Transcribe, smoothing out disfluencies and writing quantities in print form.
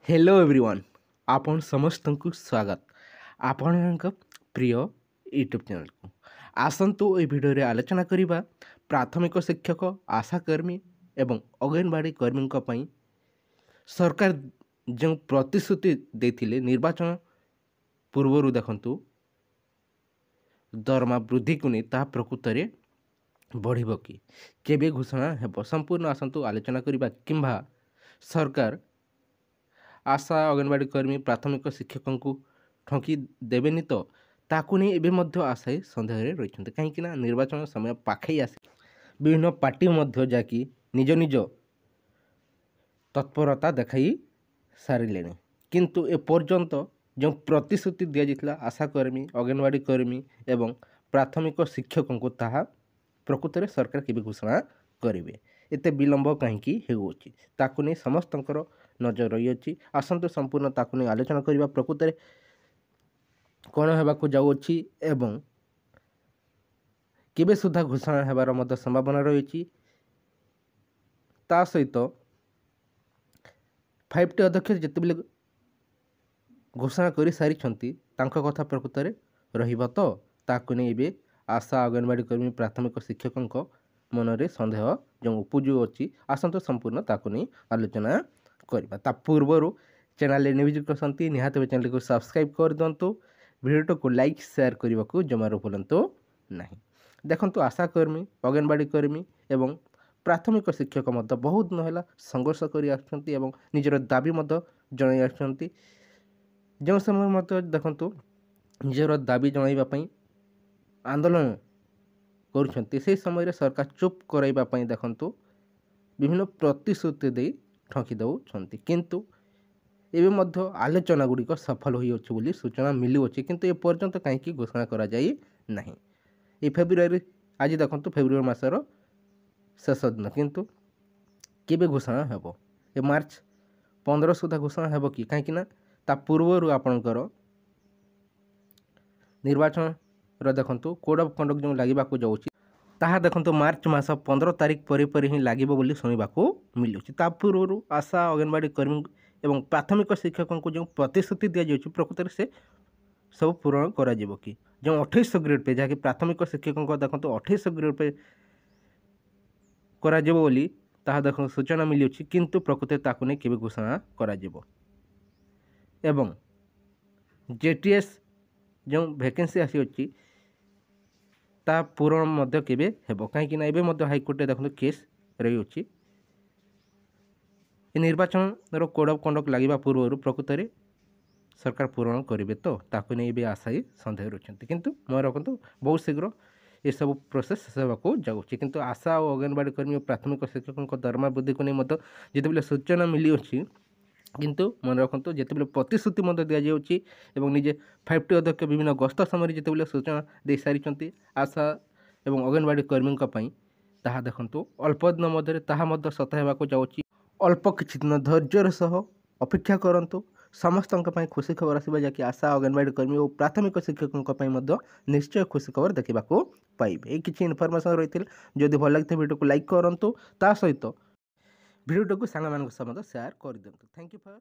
hello everyone आपण समस्त को स्वागत आपण प्रिय यूट्यूब चैनल को आसतु ए भिडियो रे आलोचना करिबा प्राथमिक शिक्षक आशाकर्मी एवं अंगनवाड़ी कर्मी पई सरकार जो प्रतिश्रुति देथिले निर्वाचन पूर्व देखंतु दरमा वृद्धि को नहीं ता प्रकृत में बढ़िबो कि केबे घोषणा हेबो संपूर्ण आसतु आलोचना करिबा किंबा सरकार आशा अंगनवाड़ी कर्मी प्राथमिक शिक्षकों को ठकी देवेनि तो ताकू नहीं एवं आशायी सन्देह रही कहीं निर्वाचन समय पाखे आस विभिन्न पार्टी जाकि निज निज तत्परता देखाई सारे किंतु एपर्यंत जो प्रतिश्रुति दि जाता आशाकर्मी अंगनवाड़ी कर्मी एवं प्राथमिक शिक्षकों को ताहा प्रकृत में सरकार केबे घोषणा करेंगे एते विलंब कहीं ताकू नहीं समस्त नजर रही आसतु संपूर्ण ताकू नहीं आलोचना करबा प्रकृत में कौन होबाकू जाउछि एवं केबे सुधा घोषणा हेबार मध्य संभावना रही ता सहित 5टी अध्यक्ष जितेबले घोषणा कर सारी कथा प्रकृत में रहिबा तो ताकू नहीं एबे आशा अंगनवाड़ी कर्मी प्राथमिक शिक्षकों मन में सन्देह जो उपजु अच्छी आसतु संपूर्ण ताकू नहीं आलोचना करबा ता पूर्वर चैनल निविजिट करसंती निहाते चैनल को सब्सक्राइब कर दिंतु वीडियो को लाइक शेयर करने को जमार भूलु नहीं देखंतु आशाकर्मी अंगनवाड़ी कर्मी एवं प्राथमिक शिक्षक मध्य बहुत दिन है संघर्ष कर निजर दाबी जन जो समय मत देखंतु निजर दाबी जनवाई आंदोलन कर समय सरकार चुप कराइबा देखंतु विभिन्न प्रतिश्रुति दे ठकी दौरान किंतु एवं मध्य आलोचना गुड़िक सफल होती सूचना मिलुअछि किंतु एपर्यंत कहीं घोषणा करा जाई नहीं ये फेब्रुआरी आज देखो फेब्रुआरी मासर शेष दिन किंतु केबे घोषणा हेबो ए मार्च 15 सुधा घोषणा हेबो कि कहीं ता पूर्वर आपणकर निर्वाचन देखो कोड ऑफ कंडक्ट जो लगवाक जाऊँगी ताहा देखो मार्च मास 15 तारीख पर ही लगे शुणा मिलूँ ता पूर्व आशा अंगनवाड़ी कर्मी एवं प्राथमिक शिक्षकों को जो प्रतिश्रुति दि जाए प्रकृत में से सब पूरण करा कि जो 2800 ग्रेड पे जहाँकि प्राथमिक शिक्षकों को देखो 2800 ग्रेड पे करा बोली ताहा देखो सूचना मिलूँ किंतु प्रकृत ताकू नहीं केबे घोषणा करा एवं जेटीएस जो वैकेंसी आसी अच्छी ता पूरण मध्य केबे हेबो कहीं ना एबे मध्य हाईकोर्ट देखो केस रही अच्छी निर्वाचन कोड ऑफ कंडक्ट लगे पूर्व प्रकृत में सरकार पूरण करेंगे तो ताकू नहीं आशायी सन्देह रही किंतु मैं रखु बहुत शीघ्र ये सब प्रोसेस शेष होगा जाऊँगी किंतु आशा और अंगनवाड़ी कर्मी और प्राथमिक शिक्षकों दरमा वृद्धि को नहीं जिते सूचना मिली अच्छी किंतु मन रखु जिते प्रतिश्रुति दि जाऊँगी निजे 5टी अध्यक्ष विभिन्न गस्त समय जिते सूचना दे सारी आशा एवं अंगनवाड़ी कर्मी ताहा देखु अल्प दिन मध्य ताहा सत होगा जाऊँगी अल्प किछि दिन धैर्यर सह अपेक्षा करंतु समस्त खुशी खबर आसवा जहाँकि आशा अंगनवाड़ी कर्मी और प्राथमिक शिक्षकों निश्चय खुशी खबर देखा पाइबे ये किसी इनफॉरमेशन रही जदि भल लगी वीडियो को लाइक करंतु ता सहित वीडियो को सांग मान शेयर कर दिंतु थैंक यू फॉर